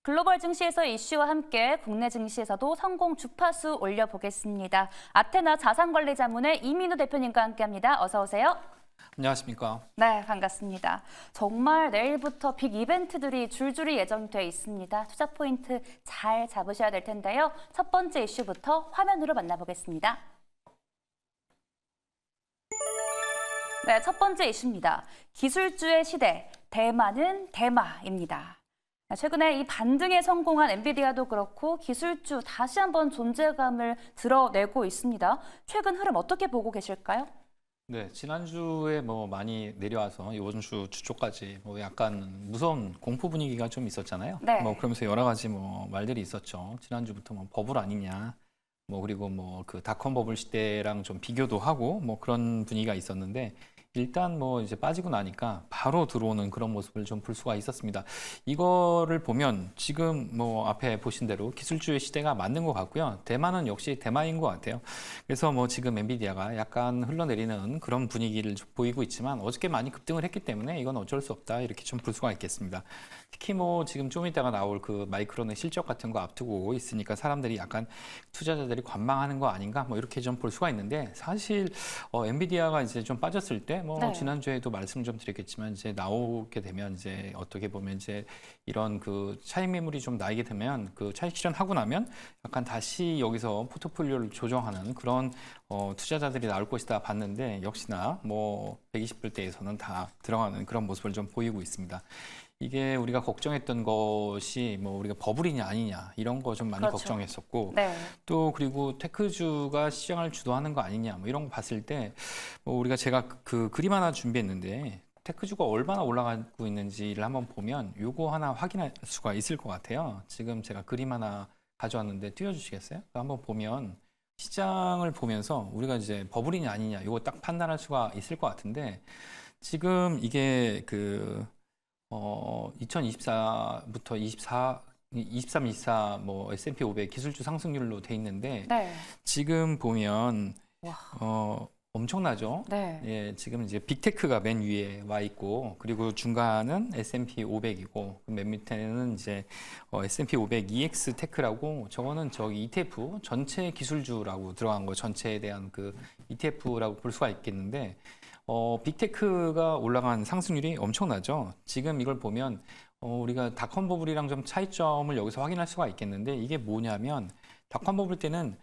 글로벌 증시에서의 이슈와 함께 국내 증시에서도 성공 주파수 올려보겠습니다. 아테나 자산관리자문의 이민우 대표님과 함께합니다. 어서 오세요. 안녕하십니까. 네, 반갑습니다. 정말 내일부터 빅 이벤트들이 줄줄이 예정돼 있습니다. 투자 포인트 잘 잡으셔야 될 텐데요. 첫 번째 이슈부터 화면으로 만나보겠습니다. 네, 첫 번째 이슈입니다. 기술주의 시대, 대만은 대마입니다. 최근에 이 반등에 성공한 엔비디아도 그렇고 기술주 다시 한번 존재감을 드러내고 있습니다. 최근 흐름 어떻게 보고 계실까요? 네, 지난주에 많이 내려와서 이번 주 주초까지 약간 무서운 공포 분위기가 좀 있었잖아요. 네. 그러면서 여러 가지 말들이 있었죠. 지난주부터 버블 아니냐. 그리고 그 닷컴 버블 시대랑 좀 비교도 하고 그런 분위기가 있었는데 일단 이제 빠지고 나니까 바로 들어오는 그런 모습을 좀 볼 수가 있었습니다. 이거를 보면 지금 앞에 보신 대로 기술주의 시대가 맞는 것 같고요. 대만은 역시 대만인 것 같아요. 그래서 지금 엔비디아가 약간 흘러내리는 그런 분위기를 좀 보이고 있지만 어저께 많이 급등을 했기 때문에 이건 어쩔 수 없다 이렇게 좀 볼 수가 있겠습니다. 특히 지금 좀 이따가 나올 그 마이크론의 실적 같은 거 앞두고 있으니까 사람들이 약간 투자자들이 관망하는 거 아닌가 이렇게 좀 볼 수가 있는데 사실 엔비디아가 이제 좀 빠졌을 때 네. 지난주에도 말씀 좀 드렸겠지만 이제 나오게 되면 이제 어떻게 보면 이제 이런 그 차익 매물이 좀 나게 되면 그 차익 실현하고 나면 약간 다시 여기서 포트폴리오를 조정하는 그런 투자자들이 나올 것이다 봤는데 역시나 120불대에서는 다 들어가는 그런 모습을 좀 보이고 있습니다. 이게 우리가 걱정했던 것이 우리가 버블이냐 아니냐 이런 거 좀 많이 그렇죠. 걱정했었고 네. 또 그리고 테크주가 시장을 주도하는 거 아니냐 이런 거 봤을 때 우리가 제가 그 그림 하나 준비했는데 테크주가 얼마나 올라가고 있는지를 한번 보면 요거 하나 확인할 수가 있을 것 같아요. 지금 제가 그림 하나 가져왔는데 띄워주시겠어요? 한번 보면 시장을 보면서 우리가 이제 버블이냐 아니냐 요거 딱 판단할 수가 있을 것 같은데 지금 이게 2024부터 23, 24 S&P 500 기술주 상승률로 돼 있는데 네. 지금 보면 와. 엄청나죠? 네. 예, 지금 이제 빅테크가 맨 위에 와 있고 그리고 중간은 S&P 500이고 맨 밑에는 이제 S&P 500 EX 테크라고 저거는 저기 ETF 전체 기술주라고 들어간 거 전체에 대한 그 ETF라고 볼 수가 있겠는데 빅테크가 올라간 상승률이 엄청나죠. 지금 이걸 보면 우리가 닷컴 버블이랑 좀 차이점을 여기서 확인할 수가 있겠는데 이게 뭐냐면 닷컴 버블 때는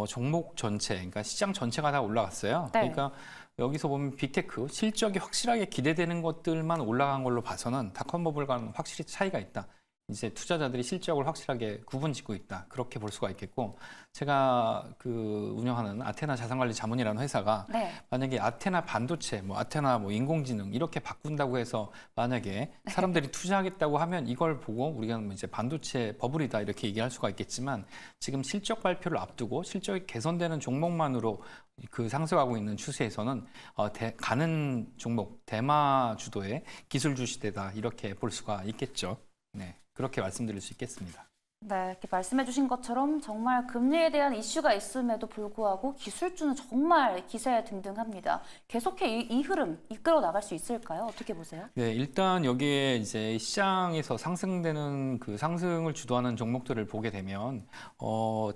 종목 전체, 그러니까 시장 전체가 다 올라갔어요. 네. 그러니까 여기서 보면 빅테크 실적이 확실하게 기대되는 것들만 올라간 걸로 봐서는 닷컴 버블과는 확실히 차이가 있다. 이제 투자자들이 실적을 확실하게 구분짓고 있다. 그렇게 볼 수가 있겠고 제가 그 운영하는 아테나 자산관리 자문이라는 회사가 네. 만약에 아테나 반도체, 아테나 인공지능 이렇게 바꾼다고 해서 만약에 사람들이 투자하겠다고 하면 이걸 보고 우리가 이제 반도체 버블이다 이렇게 얘기할 수가 있겠지만 지금 실적 발표를 앞두고 실적이 개선되는 종목만으로 그 상승하고 있는 추세에서는 가는 종목 대마 주도의 기술주 시대다 이렇게 볼 수가 있겠죠. 네, 그렇게 말씀드릴 수 있겠습니다. 네, 이렇게 말씀해 주신 것처럼 정말 금리에 대한 이슈가 있음에도 불구하고 기술주는 정말 기세에 등등합니다. 계속해 이 흐름 이끌어 나갈 수 있을까요? 어떻게 보세요? 네, 일단 여기에 이제 시장에서 상승되는 그 상승을 주도하는 종목들을 보게 되면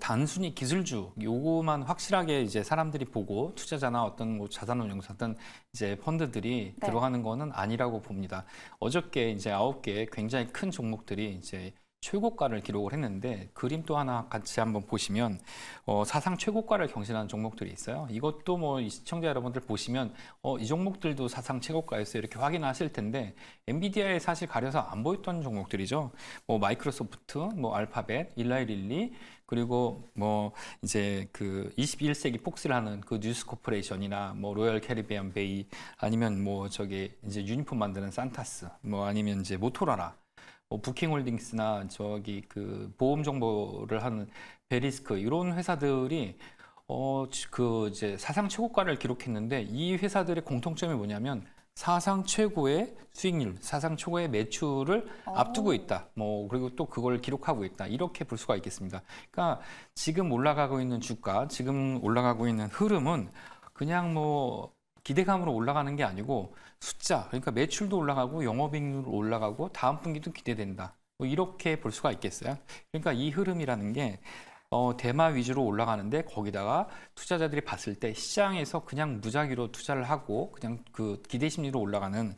단순히 기술주 요거만 확실하게 이제 사람들이 보고 투자자나 어떤 자산운용사든 이제 펀드들이 네. 들어가는 거는 아니라고 봅니다. 어저께 이제 9개 굉장히 큰 종목들이 이제 최고가를 기록을 했는데 그림 또 하나 같이 한번 보시면 사상 최고가를 경신하는 종목들이 있어요. 이것도 이 시청자 여러분들 보시면 이 종목들도 사상 최고가였어요. 이렇게 확인하실 텐데 엔비디아에 사실 가려서 안 보였던 종목들이죠. 마이크로소프트, 알파벳, 일라이릴리 그리고 이제 그 21세기 폭스를 하는 그 뉴스 코퍼레이션이나 로열 캐리비안 베이 아니면 저기 이제 유니폼 만드는 산타스 아니면 이제 모토로라 부킹홀딩스나 저기 그 보험 정보를 하는 베리스크 이런 회사들이 그 이제 사상 최고가를 기록했는데 이 회사들의 공통점이 뭐냐면 사상 최고의 수익률, 사상 최고의 매출을 앞두고 있다. 그리고 또 그걸 기록하고 있다. 이렇게 볼 수가 있겠습니다. 그러니까 지금 올라가고 있는 주가, 지금 올라가고 있는 흐름은 그냥 기대감으로 올라가는 게 아니고 숫자, 그러니까 매출도 올라가고 영업이익률도 올라가고 다음 분기도 기대된다. 뭐 이렇게 볼 수가 있겠어요. 그러니까 이 흐름이라는 게 대마 위주로 올라가는데 거기다가 투자자들이 봤을 때 시장에서 그냥 무작위로 투자를 하고 그냥 그 기대 심리로 올라가는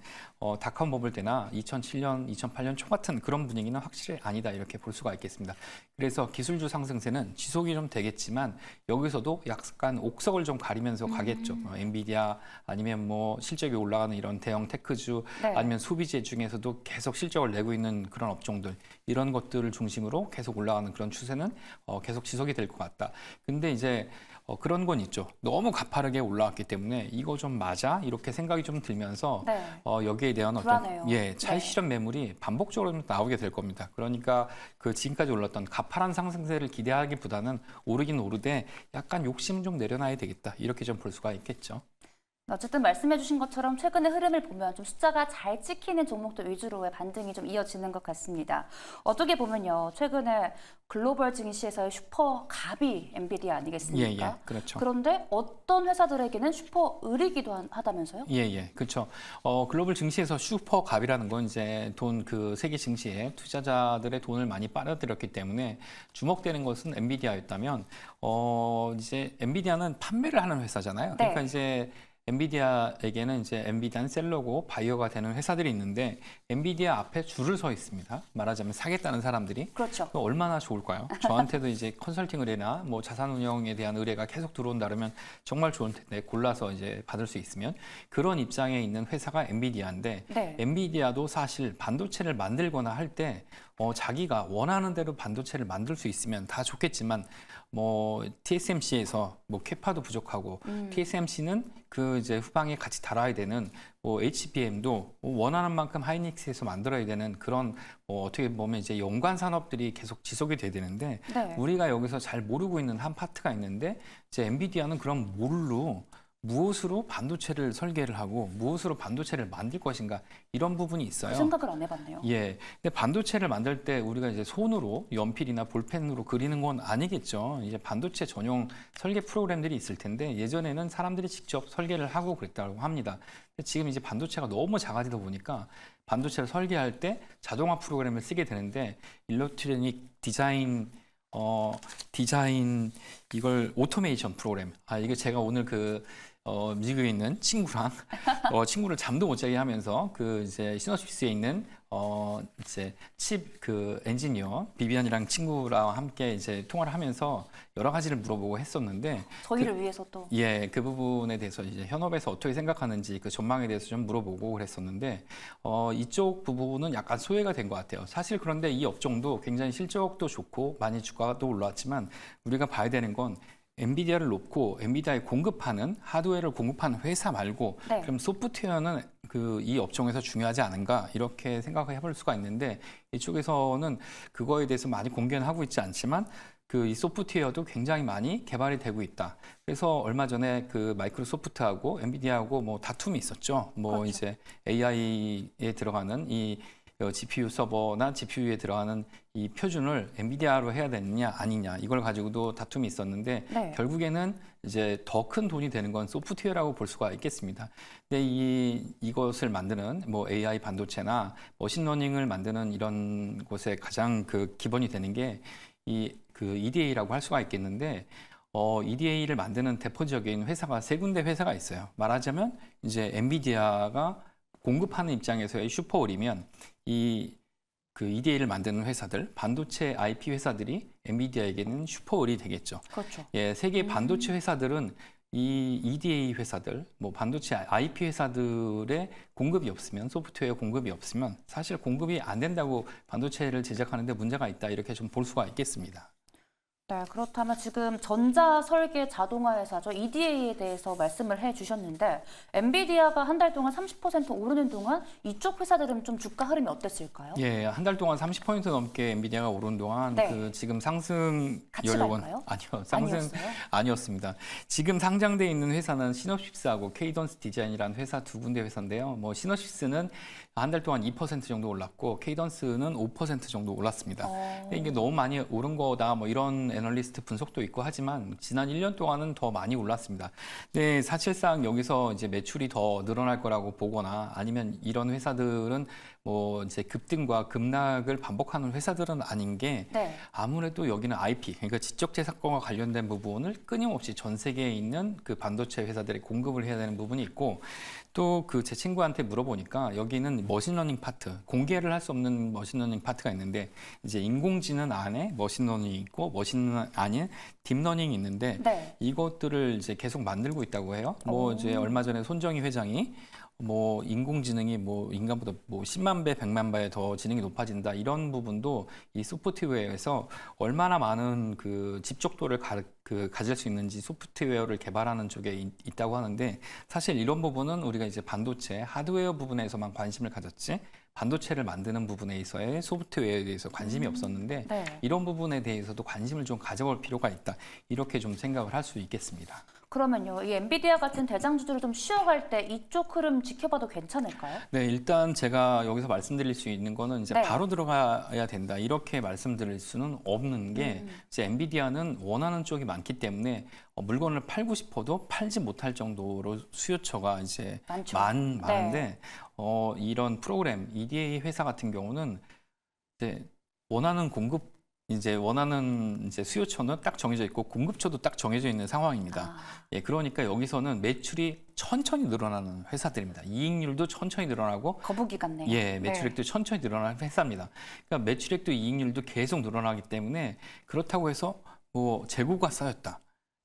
닷컴 버블 때나 2007년, 2008년 초 같은 그런 분위기는 확실히 아니다 이렇게 볼 수가 있겠습니다. 그래서 기술주 상승세는 지속이 좀 되겠지만 여기서도 약간 옥석을 좀 가리면서 가겠죠. 엔비디아 아니면 뭐 실적이 올라가는 이런 대형 테크주 네. 아니면 소비재 중에서도 계속 실적을 내고 있는 그런 업종들 이런 것들을 중심으로 계속 올라가는 그런 추세는 계속 지속이 될 것 같다. 근데 이제 그런 건 있죠. 너무 가파르게 올라왔기 때문에 이거 좀 맞아? 이렇게 생각이 좀 들면서 네. 여기에 대한 불안해요. 차익 네. 실현 매물이 반복적으로 좀 나오게 될 겁니다. 그러니까 그 지금까지 올랐던 가파른 상승세를 기대하기보다는 오르긴 오르되 약간 욕심 좀 내려놔야 되겠다. 이렇게 좀 볼 수가 있겠죠. 어쨌든 말씀해주신 것처럼 최근의 흐름을 보면 좀 숫자가 잘 찍히는 종목들 위주로의 반등이 좀 이어지는 것 같습니다. 어떻게 보면요, 최근에 글로벌 증시에서의 슈퍼 갑이 엔비디아 아니겠습니까? 예, 그렇죠. 그런데 어떤 회사들에게는 슈퍼 을이기도 하다면서요? 예, 그렇죠. 글로벌 증시에서 슈퍼 갑이라는 건 이제 그 세계 증시에 투자자들의 돈을 많이 빨아들였기 때문에 주목되는 것은 엔비디아였다면, 이제 엔비디아는 판매를 하는 회사잖아요. 그러니까 네. 이제 엔비디아에게는 이제 엔비디아는 셀러고 바이어가 되는 회사들이 있는데 엔비디아 앞에 줄을 서 있습니다. 말하자면 사겠다는 사람들이. 그렇죠. 그거 얼마나 좋을까요? 저한테도 이제 컨설팅 의뢰나 뭐 자산 운영에 대한 의뢰가 계속 들어온다 그러면 정말 좋을 텐데 골라서 이제 받을 수 있으면 그런 입장에 있는 회사가 엔비디아인데 네. 엔비디아도 사실 반도체를 만들거나 할 때 자기가 원하는 대로 반도체를 만들 수 있으면 다 좋겠지만 뭐 TSMC에서 뭐 캐파도 부족하고 TSMC는 그 이제 후방에 같이 달아야 되는 뭐 HBM도 원하는 만큼 하이닉스에서 만들어야 되는 그런 어떻게 보면 이제 연관 산업들이 계속 지속이 돼야 되는데 네. 우리가 여기서 잘 모르고 있는 한 파트가 있는데 이제 엔비디아는 그럼 뭘로 무엇으로 반도체를 설계를 하고 무엇으로 반도체를 만들 것인가 이런 부분이 있어요. 그 생각을 안 해봤네요. 예. 근데 반도체를 만들 때 우리가 이제 손으로 연필이나 볼펜으로 그리는 건 아니겠죠. 이제 반도체 전용 설계 프로그램들이 있을 텐데 예전에는 사람들이 직접 설계를 하고 그랬다고 합니다. 근데 지금 이제 반도체가 너무 작아지다 보니까 반도체를 설계할 때 자동화 프로그램을 쓰게 되는데 일렉트로닉 디자인 이걸 오토메이션 프로그램. 이게 제가 오늘 미국에 있는 친구랑 친구를 잠도 못 자게 하면서 그 이제 시너스위스에 있는 이제 칩 그 엔지니어 비비안이랑 친구랑 함께 이제 통화를 하면서 여러 가지를 물어보고 했었는데 저희를 위해서 또. 예, 그 부분에 대해서 이제 현업에서 어떻게 생각하는지 그 전망에 대해서 좀 물어보고 그랬었는데 이쪽 부분은 약간 소외가 된 것 같아요. 사실 그런데 이 업종도 굉장히 실적도 좋고 많이 주가도 올랐지만 우리가 봐야 되는 건 엔비디아를 놓고 엔비디아에 공급하는 하드웨어를 공급하는 회사 말고 네. 그럼 소프트웨어는 이 업종에서 중요하지 않은가 이렇게 생각을 해볼 수가 있는데 이쪽에서는 그거에 대해서 많이 공개는 하고 있지 않지만 이 소프트웨어도 굉장히 많이 개발이 되고 있다. 그래서 얼마 전에 그 마이크로소프트하고 엔비디아하고 뭐 다툼이 있었죠. 뭐 그렇죠. 이제 AI에 들어가는 이 GPU 서버나 GPU에 들어가는 이 표준을 엔비디아로 해야 되느냐 아니냐 이걸 가지고도 다툼이 있었는데 네. 결국에는 이제 더 큰 돈이 되는 건 소프트웨어라고 볼 수가 있겠습니다. 근데 이것을 만드는 뭐 AI 반도체나 머신러닝을 만드는 이런 곳에 가장 그 기본이 되는 게 EDA라고 할 수가 있겠는데 EDA를 만드는 대표적인 회사가 세 군데 회사가 있어요. 말하자면 이제 엔비디아가 공급하는 입장에서의 슈퍼올이면 EDA를 만드는 회사들, 반도체 IP 회사들이 엔비디아에게는 슈퍼올이 되겠죠. 그렇죠. 예, 세계 반도체 회사들은 이 EDA 회사들, 뭐 반도체 IP 회사들의 공급이 없으면 소프트웨어 공급이 없으면 사실 공급이 안 된다고 반도체를 제작하는데 문제가 있다 이렇게 좀 볼 수가 있겠습니다. 네, 그렇다면 지금 전자 설계 자동화 회사죠. EDA에 대해서 말씀을 해주셨는데 엔비디아가 한 달 동안 30% 오르는 동안 이쪽 회사들은 좀 주가 흐름이 어땠을까요? 예, 한 달 동안 30% 넘게 엔비디아가 오른 동안 네. 지금 상승 같이 여력은 갈까요? 아니요, 상승 아니었어요? 아니었습니다. 지금 상장돼 있는 회사는 시놉시스하고 케이던스 디자인이라는 회사 두 군데 회사인데요. 뭐 시놉시스는 한 달 동안 2% 정도 올랐고 케이던스는 5% 정도 올랐습니다. 근데 이게 너무 많이 오른 거다 뭐 이런 애널리스트 분석도 있고 하지만 지난 1년 동안은 더 많이 올랐습니다. 근데 사실상 여기서 이제 매출이 더 늘어날 거라고 보거나 아니면 이런 회사들은 뭐 이제 급등과 급락을 반복하는 회사들은 아닌 게 네. 아무래도 여기는 IP, 그러니까 지적재산권과 관련된 부분을 끊임없이 전 세계에 있는 그 반도체 회사들에 공급을 해야 되는 부분이 있고 또 그 제 친구한테 물어보니까 여기는 머신러닝 파트, 공개를 할 수 없는 머신러닝 파트가 있는데 이제 인공지능 안에 머신러닝이 있고 머신러닝 아닌 딥러닝이 있는데 네. 이것들을 이제 계속 만들고 있다고 해요. 뭐 이제 얼마 전에 손정희 회장이 뭐 인공지능이 뭐 인간보다 뭐 10만 배, 100만 배 더 지능이 높아진다 이런 부분도 이 소프트웨어에서 얼마나 많은 그 집적도를 가질 수 있는지 소프트웨어를 개발하는 쪽에 있다고 하는데 사실 이런 부분은 우리가 이제 반도체 하드웨어 부분에서만 관심을 가졌지 반도체를 만드는 부분에 있어의 소프트웨어에 대해서 관심이 없었는데 네. 이런 부분에 대해서도 관심을 좀 가져볼 필요가 있다 이렇게 좀 생각을 할 수 있겠습니다. 그러면요, 이 엔비디아 같은 대장주들을 좀 쉬어갈 때 이쪽 흐름 지켜봐도 괜찮을까요? 네, 일단 제가 여기서 말씀드릴 수 있는 거는 이제 네. 바로 들어가야 된다. 이렇게 말씀드릴 수는 없는 게 이제 엔비디아는 원하는 쪽이 많기 때문에 물건을 팔고 싶어도 팔지 못할 정도로 수요처가 이제 많죠. 많은데 이런 프로그램 EDA 회사 같은 경우는 이제 원하는 수요처는 딱 정해져 있고 공급처도 딱 정해져 있는 상황입니다. 아, 예, 그러니까 여기서는 매출이 천천히 늘어나는 회사들입니다. 이익률도 천천히 늘어나고, 거북이 같네요. 예, 매출액도 천천히 늘어나는 회사입니다. 그러니까 매출액도 이익률도 계속 늘어나기 때문에 그렇다고 해서 뭐 재고가 쌓였다.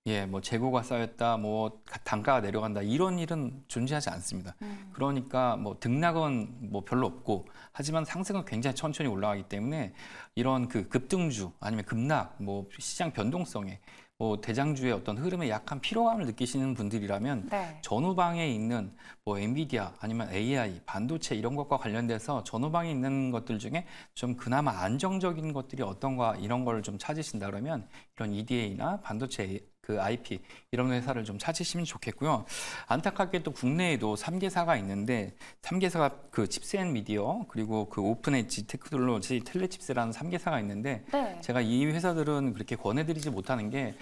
예, 뭐 재고가 쌓였다, 뭐 단가가 내려간다 이런 일은 존재하지 않습니다. 그러니까 뭐 등락은 뭐 별로 없고 하지만 상승은 굉장히 천천히 올라가기 때문에 이런 그 급등주 아니면 급락, 뭐 시장 변동성에 뭐 대장주의 어떤 흐름에 약간 피로감을 느끼시는 분들이라면 네. 전후방에 있는 뭐 엔비디아 아니면 AI, 반도체 이런 것과 관련돼서 전후방에 있는 것들 중에 좀 그나마 안정적인 것들이 어떤가 이런 걸 좀 찾으신다 그러면 이런 EDA나 반도체 그 IP 이런 회사를 좀 찾으시면 좋겠고요. 안타깝게도 국내에도 3개사가 있는데 3개사가 그 칩스앤미디어 그리고 그 오픈엣지 테크놀로지 텔레칩스라는 3개사가 있는데 네. 제가 이 회사들은 그렇게 권해드리지 못하는 게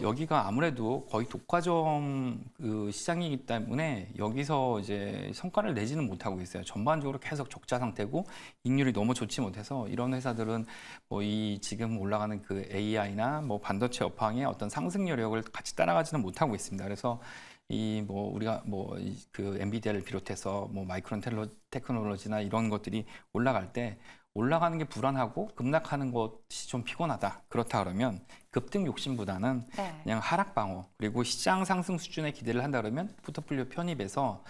여기가 아무래도 거의 독과점 그 시장이기 때문에 여기서 이제 성과를 내지는 못하고 있어요. 전반적으로 계속 적자 상태고 이익률이 너무 좋지 못해서 이런 회사들은 뭐 이 지금 올라가는 그 AI나 뭐 반도체 업황의 어떤 상승 여력을 같이 따라가지는 못하고 있습니다. 그래서 이 뭐 우리가 뭐 그 엔비디아를 비롯해서 뭐 마이크론 테크놀로지나 이런 것들이 올라갈 때 올라가는 게 불안하고 급락하는 것이 좀 피곤하다. 그렇다 그러면 급등 욕심보다는 네. 그냥 하락 방어 그리고 시장 상승 수준에 기대를 한다 그러면 포트폴리오 편입해서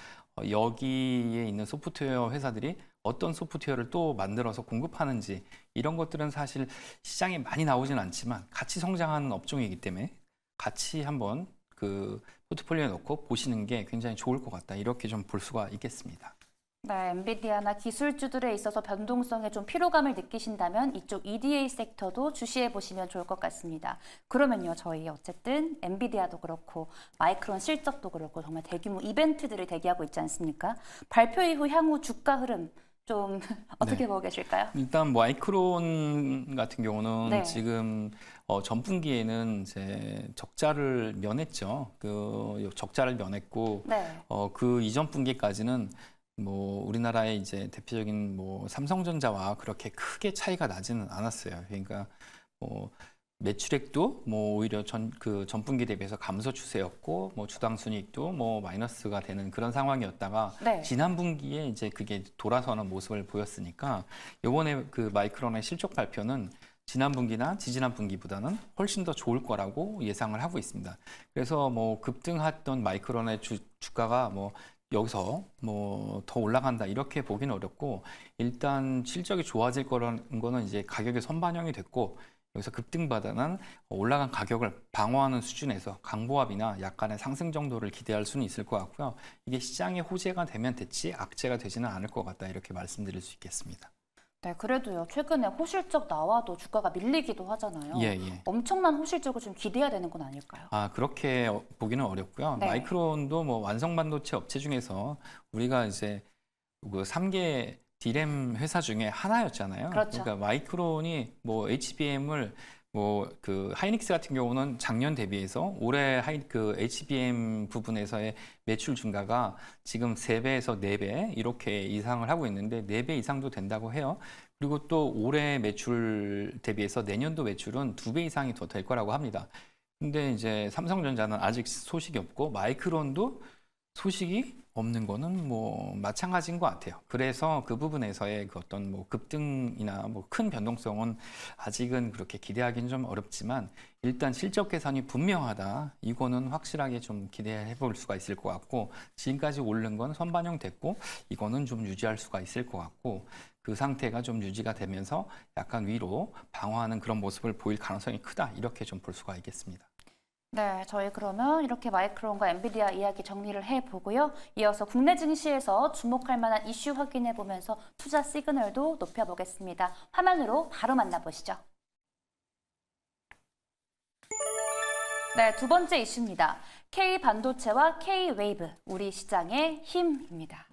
여기에 있는 소프트웨어 회사들이 어떤 소프트웨어를 또 만들어서 공급하는지 이런 것들은 사실 시장에 많이 나오진 않지만 같이 성장하는 업종이기 때문에 같이 한번 그 포트폴리오에 넣고 보시는 게 굉장히 좋을 것 같다. 이렇게 좀 볼 수가 있겠습니다. 네, 엔비디아나 기술주들에 있어서 변동성에 좀 피로감을 느끼신다면 이쪽 EDA 섹터도 주시해 보시면 좋을 것 같습니다. 그러면요, 저희 어쨌든 엔비디아도 그렇고 마이크론 실적도 그렇고 정말 대규모 이벤트들을 대기하고 있지 않습니까? 발표 이후 향후 주가 흐름 좀 어떻게 네. 보고 계실까요? 일단 마이크론 같은 경우는 네. 지금 전분기에는 이제 적자를 면했죠. 그 적자를 면했고 네. 그 이전 분기까지는 뭐 우리나라의 이제 대표적인 뭐 삼성전자와 그렇게 크게 차이가 나지는 않았어요. 그러니까 뭐 매출액도 뭐 오히려 그 전분기 대비해서 감소 추세였고 뭐 주당 순이익도 뭐 마이너스가 되는 그런 상황이었다가 네. 지난 분기에 이제 그게 돌아서는 모습을 보였으니까 이번에 그 마이크론의 실적 발표는 지난 분기나 지지난 분기보다는 훨씬 더 좋을 거라고 예상을 하고 있습니다. 그래서 뭐 급등했던 마이크론의 주가가 뭐 여기서 뭐 더 올라간다 이렇게 보기는 어렵고 일단 실적이 좋아질 거라는 거는 이제 가격의 선반영이 됐고 여기서 급등보다는 올라간 가격을 방어하는 수준에서 강보합이나 약간의 상승 정도를 기대할 수는 있을 것 같고요. 이게 시장의 호재가 되면 됐지 악재가 되지는 않을 것 같다 이렇게 말씀드릴 수 있겠습니다. 네, 그래도요, 최근에 호실적 나와도 주가가 밀리기도 하잖아요. 예, 예. 엄청난 호실적을 좀 기대해야 되는 건 아닐까요? 아, 그렇게 보기는 어렵고요. 네. 마이크론도 뭐 완성 반도체 업체 중에서 우리가 이제 그 3개 디램 회사 중에 하나였잖아요. 그렇죠. 그러니까 마이크론이 뭐 HBM을 뭐 그 하이닉스 같은 경우는 작년 대비해서 올해 그 HBM 부분에서의 매출 증가가 지금 3배에서 4배 이렇게 이상을 하고 있는데 4배 이상도 된다고 해요. 그리고 또 올해 매출 대비해서 내년도 매출은 2배 이상이 더 될 거라고 합니다. 근데 이제 삼성전자는 아직 소식이 없고 마이크론도 소식이 없는 거는 뭐 마찬가지인 것 같아요. 그래서 그 부분에서의 그 어떤 뭐 급등이나 뭐 큰 변동성은 아직은 그렇게 기대하기는 좀 어렵지만 일단 실적 개선이 분명하다. 이거는 확실하게 좀 기대해 볼 수가 있을 것 같고 지금까지 오른 건 선반영됐고 이거는 좀 유지할 수가 있을 것 같고 그 상태가 좀 유지가 되면서 약간 위로 방어하는 그런 모습을 보일 가능성이 크다. 이렇게 좀 볼 수가 있겠습니다. 네, 저희 그러면 이렇게 마이크론과 엔비디아 이야기 정리를 해보고요. 이어서 국내 증시에서 주목할 만한 이슈 확인해 보면서 투자 시그널도 높여보겠습니다. 화면으로 바로 만나보시죠. 네, 두 번째 이슈입니다. K-반도체와 K-웨이브, 우리 시장의 힘입니다.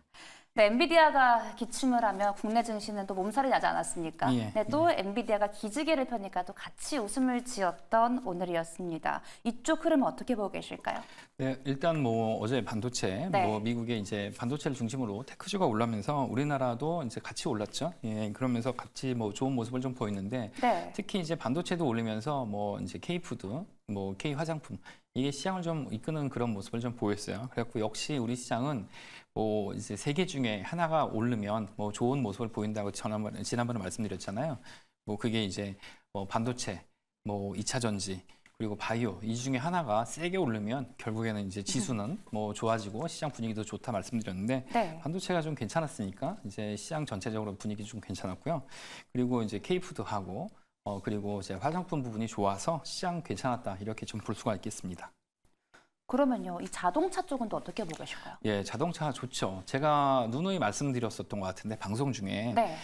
네, 엔비디아가 기침을 하면 국내 증시는 또 몸살이 나지 않았습니까? 예, 네, 또 엔비디아가 기지개를 펴니까 또 같이 웃음을 지었던 오늘이었습니다. 이쪽 흐름은 어떻게 보고 계실까요? 네, 일단 뭐 어제 반도체, 네. 뭐 미국의 이제 반도체를 중심으로 테크주가 올라면서 우리나라도 이제 같이 올랐죠. 예, 그러면서 같이 뭐 좋은 모습을 좀 보였는데 네. 특히 이제 반도체도 올리면서 뭐 이제 K푸드, 뭐 K화장품 이게 시장을 좀 이끄는 그런 모습을 좀 보였어요. 그래갖고 역시 우리 시장은 뭐 이제 3개 중에 하나가 오르면 뭐 좋은 모습을 보인다고 지난번에 말씀드렸잖아요. 뭐 그게 이제 뭐 반도체, 뭐 2차 전지 그리고 바이오 이 중에 하나가 세게 오르면 결국에는 이제 지수는 뭐 좋아지고 시장 분위기도 좋다 말씀드렸는데 네. 반도체가 좀 괜찮았으니까 이제 시장 전체적으로 분위기 좀 괜찮았고요. 그리고 이제 K푸드하고 그리고 이제 화장품 부분이 좋아서 시장 괜찮았다 이렇게 좀 볼 수가 있겠습니다. 그러면요, 이 자동차 쪽은 또 어떻게 보고 계실까요? 예, 자동차 좋죠. 제가 누누이 말씀드렸었던 것 같은데 방송 중에 네.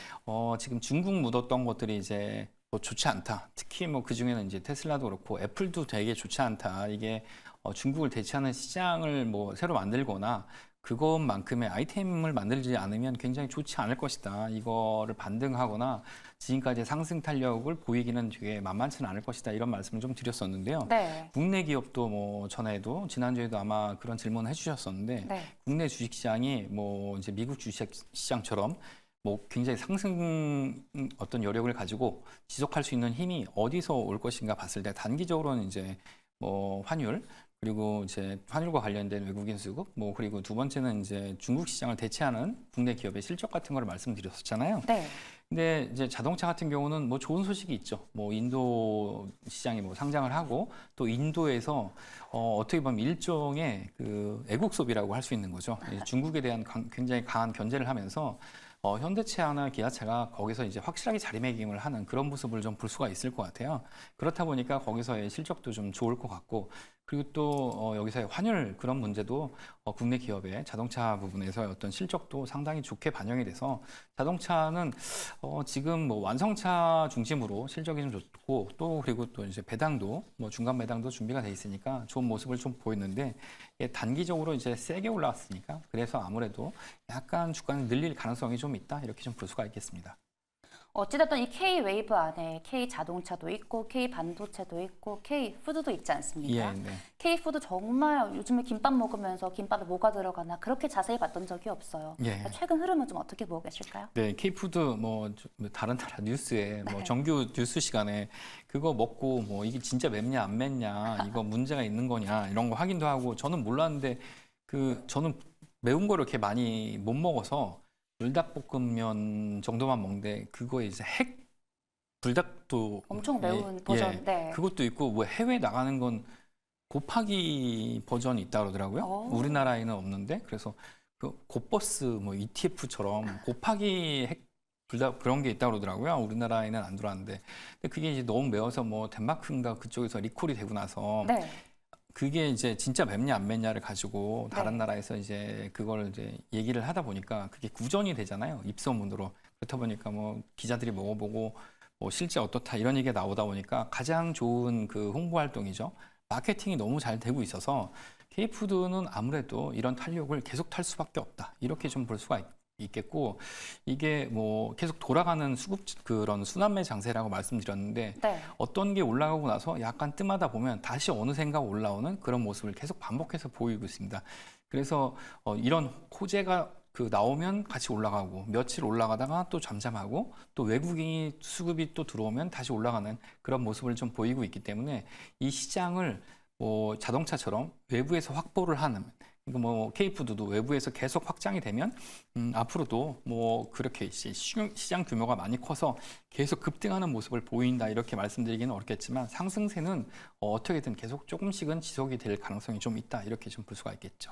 지금 중국 묻었던 것들이 이제 뭐 좋지 않다. 특히 뭐 그 중에는 이제 테슬라도 그렇고 애플도 되게 좋지 않다. 이게 중국을 대체하는 시장을 뭐 새로 만들거나 그것만큼의 아이템을 만들지 않으면 굉장히 좋지 않을 것이다. 이거를 반등하거나 지금까지 상승 탄력을 보이기는 되게 만만치는 않을 것이다. 이런 말씀을 좀 드렸었는데요. 네. 국내 기업도 뭐 전에도 지난주에도 아마 그런 질문을 해주셨었는데 네. 국내 주식시장이 뭐 이제 미국 주식시장처럼 뭐 굉장히 상승 어떤 여력을 가지고 지속할 수 있는 힘이 어디서 올 것인가 봤을 때 단기적으로는 이제 뭐 환율 그리고 이제 환율과 관련된 외국인 수급 뭐 그리고 두 번째는 이제 중국 시장을 대체하는 국내 기업의 실적 같은 거를 말씀드렸었잖아요. 네. 근데 이제 자동차 같은 경우는 뭐 좋은 소식이 있죠. 뭐 인도 시장이 뭐 상장을 하고 또 인도에서 어떻게 보면 일종의 그 애국 소비라고 할 수 있는 거죠. 중국에 대한 굉장히 강한 견제를 하면서 현대차나 기아차가 거기서 이제 확실하게 자리매김을 하는 그런 모습을 좀 볼 수가 있을 것 같아요. 그렇다 보니까 거기서의 실적도 좀 좋을 것 같고 그리고 또 여기서의 환율 그런 문제도 국내 기업의 자동차 부분에서의 어떤 실적도 상당히 좋게 반영이 돼서 자동차는 지금 뭐 완성차 중심으로 실적이 좀 좋고 또 그리고 또 이제 배당도 뭐 중간 배당도 준비가 돼 있으니까 좋은 모습을 좀 보였는데 단기적으로 이제 세게 올라왔으니까 그래서 아무래도 약간 주가는 늘릴 가능성이 좀 있다 이렇게 좀 볼 수가 있겠습니다. 어찌됐든 이 K-웨이브 안에 K-자동차도 있고 K-반도체도 있고 K-푸드도 있지 않습니까? 예, 네. K-푸드 정말 요즘에 김밥 먹으면서 김밥에 뭐가 들어가나 그렇게 자세히 봤던 적이 없어요. 예. 최근 흐름은 좀 어떻게 보고 계실까요? 네, K푸드 뭐 다른 나라 뉴스에 뭐 네. 정규 뉴스 시간에 그거 먹고 뭐 이게 진짜 맵냐 안 맵냐 이거 문제가 있는 거냐 이런 거 확인도 하고 저는 몰랐는데 저는 매운 거를 이렇게 많이 못 먹어서 불닭볶음면 정도만 먹는데 그거에 이제 핵 불닭도 엄청 매운 버전. 네. 그것도 있고 뭐 해외 나가는 건 곱하기 버전이 있다 그러더라고요. 오. 우리나라에는 없는데 그래서 그 곱버스 뭐 ETF처럼 곱하기 핵 불닭 그런 게 있다 그러더라고요. 우리나라에는 안 들어왔는데 근데 그게 이제 너무 매워서 뭐 덴마크인가 그쪽에서 리콜이 되고 나서 네. 그게 이제 진짜 맵냐 안 맵냐를 가지고 다른 네. 나라에서 이제 그걸 이제 얘기를 하다 보니까 그게 구전이 되잖아요. 입소문으로. 그렇다 보니까 뭐 기자들이 먹어보고 뭐 실제 어떻다 이런 얘기가 나오다 보니까 가장 좋은 그 홍보 활동이죠. 마케팅이 너무 잘 되고 있어서 K푸드는 아무래도 이런 탄력을 계속 탈 수밖에 없다. 이렇게 좀 볼 수가 있겠고 이게 뭐 계속 돌아가는 수급 그런 순환매 장세라고 말씀드렸는데 네. 어떤 게 올라가고 나서 약간 뜸하다 보면 다시 어느샌가 올라오는 그런 모습을 계속 반복해서 보이고 있습니다. 그래서 이런 호재가 나오면 같이 올라가고 며칠 올라가다가 또 잠잠하고 또 외국인이 수급이 또 들어오면 다시 올라가는 그런 모습을 좀 보이고 있기 때문에 이 시장을 뭐 자동차처럼 외부에서 확보를 하는 그러니까 뭐 K푸드도 외부에서 계속 확장이 되면 앞으로도 뭐 그렇게 이제 시장 규모가 많이 커서 계속 급등하는 모습을 보인다 이렇게 말씀드리기는 어렵겠지만 상승세는 어떻게든 계속 조금씩은 지속이 될 가능성이 좀 있다 이렇게 좀 볼 수가 있겠죠.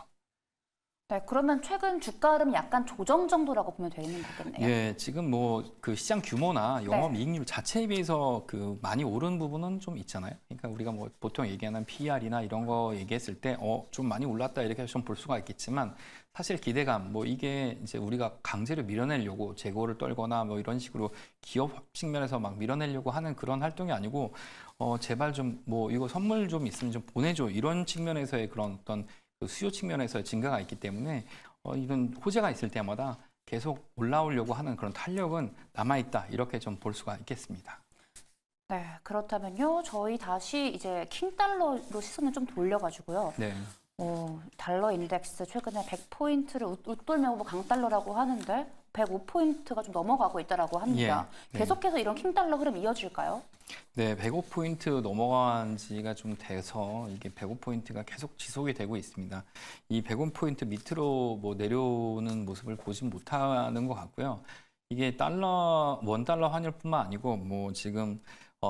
네, 그러면 최근 주가 흐름이 약간 조정 정도라고 보면 되는 거겠네요. 예, 지금 뭐 그 시장 규모나 영업이익률 자체에 비해서 많이 오른 부분은 좀 있잖아요. 그러니까 우리가 뭐 보통 얘기하는 PER이나 이런 거 얘기했을 때 좀 많이 올랐다 이렇게 좀 볼 수가 있겠지만 사실 기대감 뭐 이게 이제 우리가 강제로 밀어내려고 재고를 떨거나 뭐 이런 식으로 기업 측면에서 막 밀어내려고 하는 그런 활동이 아니고 제발 좀 뭐 이거 선물 좀 있으면 좀 보내줘 이런 측면에서의 그런 어떤 그 수요 측면에서의 증가가 있기 때문에 이런 호재가 있을 때마다 계속 올라오려고 하는 그런 탄력은 남아있다 이렇게 좀 볼 수가 있겠습니다. 네, 그렇다면요. 저희 다시 이제 킹달러로 시선을 좀 돌려가지고요. 네. 달러 인덱스 최근에 100포인트를 웃돌며 강달러라고 하는데 105포인트가 좀 넘어가고 있다라고 합니다. 예, 네. 계속해서 이런 킹달러 흐름 이어질까요? 네, 105포인트 넘어간 지가 좀 돼서 이게 105포인트가 계속 지속이 되고 있습니다. 이 105포인트 밑으로 뭐 내려오는 모습을 보진 못하는 것 같고요. 이게 원 달러 환율뿐만 아니고 뭐 지금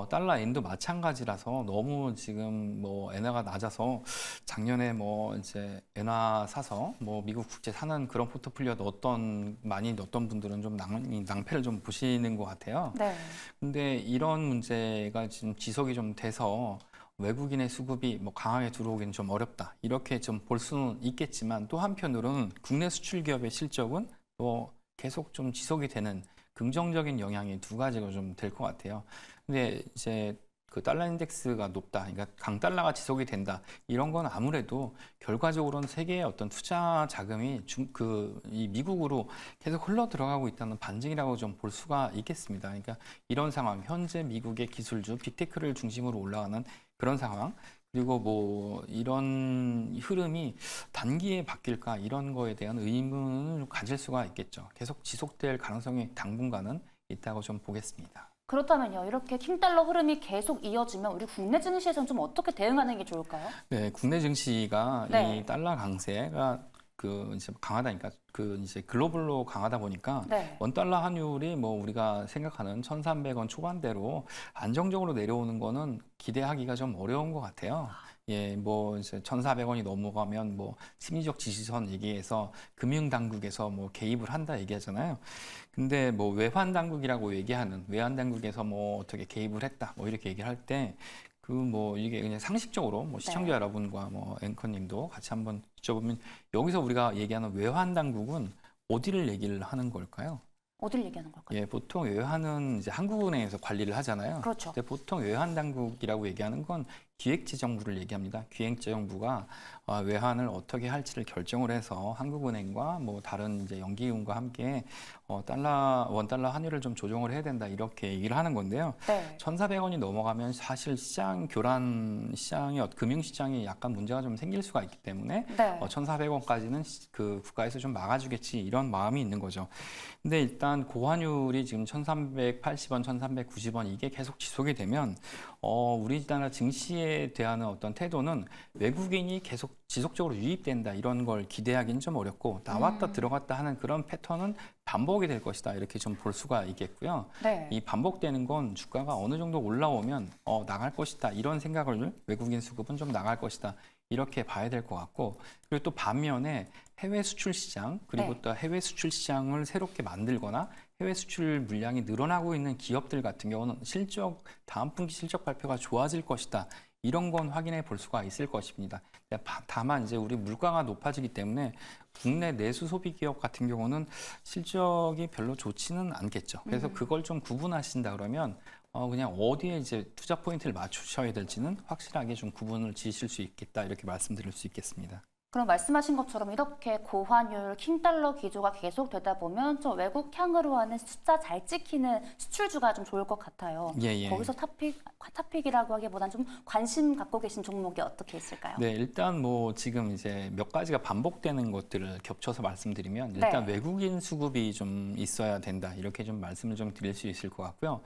달러 엔도 마찬가지라서 너무 지금 뭐 엔화가 낮아서 작년에 뭐 이제 엔화 사서 뭐 미국 국채 사는 그런 포트폴리오 많이 넣었던 분들은 좀 낭패를 좀 보시는 것 같아요. 네. 근데 이런 문제가 지금 지속이 좀 돼서 외국인의 수급이 뭐 강하게 들어오기는 좀 어렵다. 이렇게 좀 볼 수는 있겠지만 또 한편으로는 국내 수출 기업의 실적은 또 계속 좀 지속이 되는 긍정적인 영향이 두 가지가 좀 될 것 같아요. 근데 이제 그 달러 인덱스가 높다, 그러니까 강달러가 지속이 된다. 이런 건 아무래도 결과적으로는 세계의 어떤 투자 자금이 이 미국으로 계속 흘러 들어가고 있다는 반증이라고 좀 볼 수가 있겠습니다. 그러니까 이런 상황, 현재 미국의 기술주, 빅테크를 중심으로 올라가는 그런 상황, 그리고 뭐 이런 흐름이 단기에 바뀔까 이런 거에 대한 의문을 가질 수가 있겠죠. 계속 지속될 가능성이 당분간은 있다고 좀 보겠습니다. 그렇다면요. 이렇게 킹달러 흐름이 계속 이어지면 우리 국내 증시에서는 좀 어떻게 대응하는 게 좋을까요? 네, 국내 증시가 네. 이 달러 강세가 이제 강하다니까 이제 글로벌로 강하다 보니까 네. 원 달러 환율이 뭐 우리가 생각하는 1,300원 초반대로 안정적으로 내려오는 거는 기대하기가 좀 어려운 것 같아요. 예, 뭐 이제 1,400원이 넘어가면 뭐 심리적 지지선 얘기해서 금융 당국에서 뭐 개입을 한다 얘기하잖아요. 근데 뭐 외환 당국이라고 얘기하는 외환 당국에서 뭐 어떻게 개입을 했다 뭐 이렇게 얘기를 할 때 뭐 이게 그냥 상식적으로 뭐 시청자 네. 여러분과 뭐 앵커님도 같이 한번 여쭤보면 여기서 우리가 얘기하는 외환 당국은 어디를 얘기를 하는 걸까요? 어딜 얘기하는 걸까요? 예, 보통 외환은 이제 한국은행에서 관리를 하잖아요. 그렇죠. 근데 보통 외환 당국이라고 얘기하는 건 기획재정부를 얘기합니다. 기획재정부가 외환을 어떻게 할지를 결정을 해서 한국은행과 뭐 다른 이제 연기금과 함께 원 달러 환율을 좀 조정을 해야 된다 이렇게 얘기를 하는 건데요. 네. 1,400원이 넘어가면 사실 금융 시장이 약간 문제가 좀 생길 수가 있기 때문에 네. 1,400원까지는 그 국가에서 좀 막아주겠지 이런 마음이 있는 거죠. 근데 일단 고환율이 지금 1,380원, 1,390원 이게 계속 지속이 되면 우리나라 증시에 대한 어떤 태도는 외국인이 계속 지속적으로 유입된다 이런 걸 기대하기는 좀 어렵고 나왔다 들어갔다 하는 그런 패턴은 반복이 될 것이다 이렇게 좀 볼 수가 있겠고요. 네. 이 반복되는 건 주가가 어느 정도 올라오면 나갈 것이다 이런 생각을 외국인 수급은 좀 나갈 것이다 이렇게 봐야 될 것 같고 그리고 또 반면에 해외 수출 시장 그리고 네. 또 해외 수출 시장을 새롭게 만들거나 해외 수출 물량이 늘어나고 있는 기업들 같은 경우는 다음 분기 실적 발표가 좋아질 것이다. 이런 건 확인해 볼 수가 있을 것입니다. 다만 이제 우리 물가가 높아지기 때문에 국내 내수 소비 기업 같은 경우는 실적이 별로 좋지는 않겠죠. 그래서 그걸 좀 구분하신다 그러면 그냥 어디에 이제 투자 포인트를 맞추셔야 될지는 확실하게 좀 구분을 지으실 수 있겠다 이렇게 말씀드릴 수 있겠습니다. 그럼 말씀하신 것처럼 이렇게 고환율, 킹달러 기조가 계속되다 보면 좀 외국향으로 하는 숫자 잘 찍히는 수출주가 좀 좋을 것 같아요. 예. 거기서 탑픽이라고 하기보다는 좀 관심 갖고 계신 종목이 어떻게 있을까요? 네, 일단 뭐 지금 이제 몇 가지가 반복되는 것들을 겹쳐서 말씀드리면 일단 네. 외국인 수급이 좀 있어야 된다. 이렇게 좀 말씀을 좀 드릴 수 있을 것 같고요.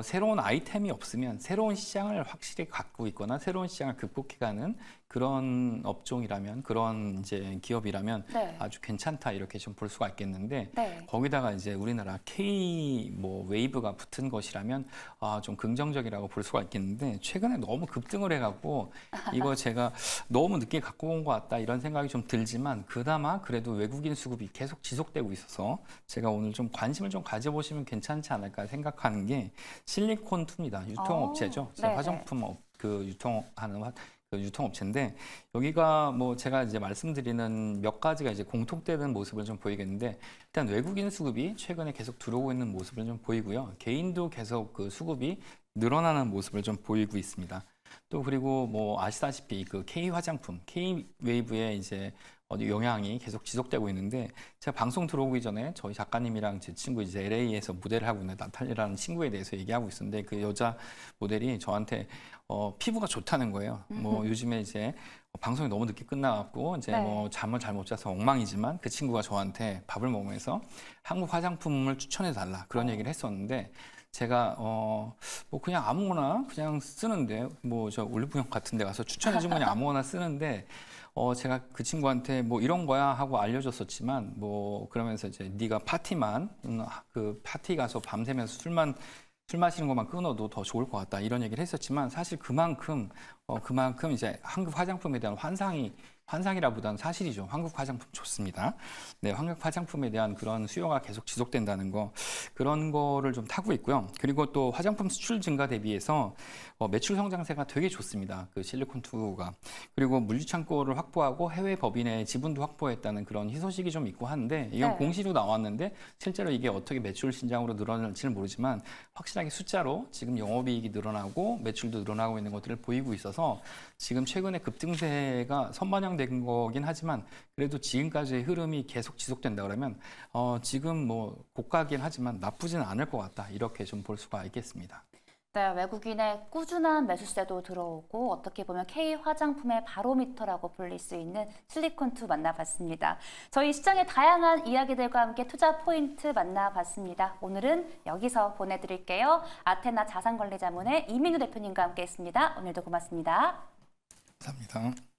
새로운 아이템이 없으면 새로운 시장을 확실히 갖고 있거나 새로운 시장을 극복해가는 그런 업종이라면 그런 이제 기업이라면 네. 아주 괜찮다 이렇게 좀 볼 수가 있겠는데 네. 거기다가 이제 우리나라 K 뭐 웨이브가 붙은 것이라면 좀 긍정적이라고 볼 수가 있겠는데 최근에 너무 급등을 해갖고 이거 제가 너무 늦게 갖고 온 것 같다 이런 생각이 좀 들지만 그나마 그래도 외국인 수급이 계속 지속되고 있어서 제가 오늘 좀 관심을 좀 가져보시면 괜찮지 않을까 생각하는 게 실리콘2입니다. 유통업체죠. 네네. 화장품 유통하는 그 유통업체인데 여기가 뭐 제가 이제 말씀드리는 몇 가지가 이제 공통되는 모습을 좀 보이겠는데 일단 외국인 수급이 최근에 계속 들어오고 있는 모습을 좀 보이고요. 개인도 계속 그 수급이 늘어나는 모습을 좀 보이고 있습니다. 또 그리고 뭐 아시다시피 그 K 화장품, K 웨이브의 이제 영향이 계속 지속되고 있는데 제가 방송 들어오기 전에 저희 작가님이랑 제 친구 이제 LA에서 모델을 하고 있는 나탈리라는 친구에 대해서 얘기하고 있었는데 그 여자 모델이 저한테 피부가 좋다는 거예요. 뭐 요즘에 이제 방송이 너무 늦게 끝나갖고 이제 네. 뭐 잠을 잘 못 자서 엉망이지만 그 친구가 저한테 밥을 먹으면서 한국 화장품을 추천해 달라 그런 얘기를 했었는데 제가 뭐 그냥 아무거나 그냥 쓰는데 뭐 저 올리브영 같은 데 가서 추천해 준 그냥 아무거나 쓰는데 제가 그 친구한테 뭐 이런 거야 하고 알려줬었지만 뭐 그러면서 이제 네가 파티만 그 파티 가서 밤새면서 술 마시는 것만 끊어도 더 좋을 것 같다 이런 얘기를 했었지만 사실 그만큼 이제 한국 화장품에 대한 환상이라보다는 사실이죠. 한국 화장품 좋습니다. 네, 한국 화장품에 대한 그런 수요가 계속 지속된다는 거 그런 거를 좀 타고 있고요. 그리고 또 화장품 수출 증가 대비해서 매출 성장세가 되게 좋습니다. 그 실리콘2가 그리고 물류 창고를 확보하고 해외 법인의 지분도 확보했다는 그런 희소식이 좀 있고 한데 이건 네. 공시로 나왔는데 실제로 이게 어떻게 매출 신장으로 늘어날지는 모르지만 확실하게 숫자로 지금 영업이익이 늘어나고 매출도 늘어나고 있는 것들을 보이고 있어서 지금 최근에 급등세가 선반영된 거긴 하지만 그래도 지금까지의 흐름이 계속 지속된다 그러면 지금 뭐 고가긴 하지만 나쁘지는 않을 것 같다 이렇게 좀 볼 수가 있겠습니다. 네, 외국인의 꾸준한 매수세도 들어오고 어떻게 보면 K 화장품의 바로미터라고 불릴 수 있는 실리콘2 만나봤습니다. 저희 시장의 다양한 이야기들과 함께 투자 포인트 만나봤습니다. 오늘은 여기서 보내드릴게요. 아테나 자산관리자문의 이민우 대표님과 함께했습니다. 오늘도 고맙습니다. 감사합니다.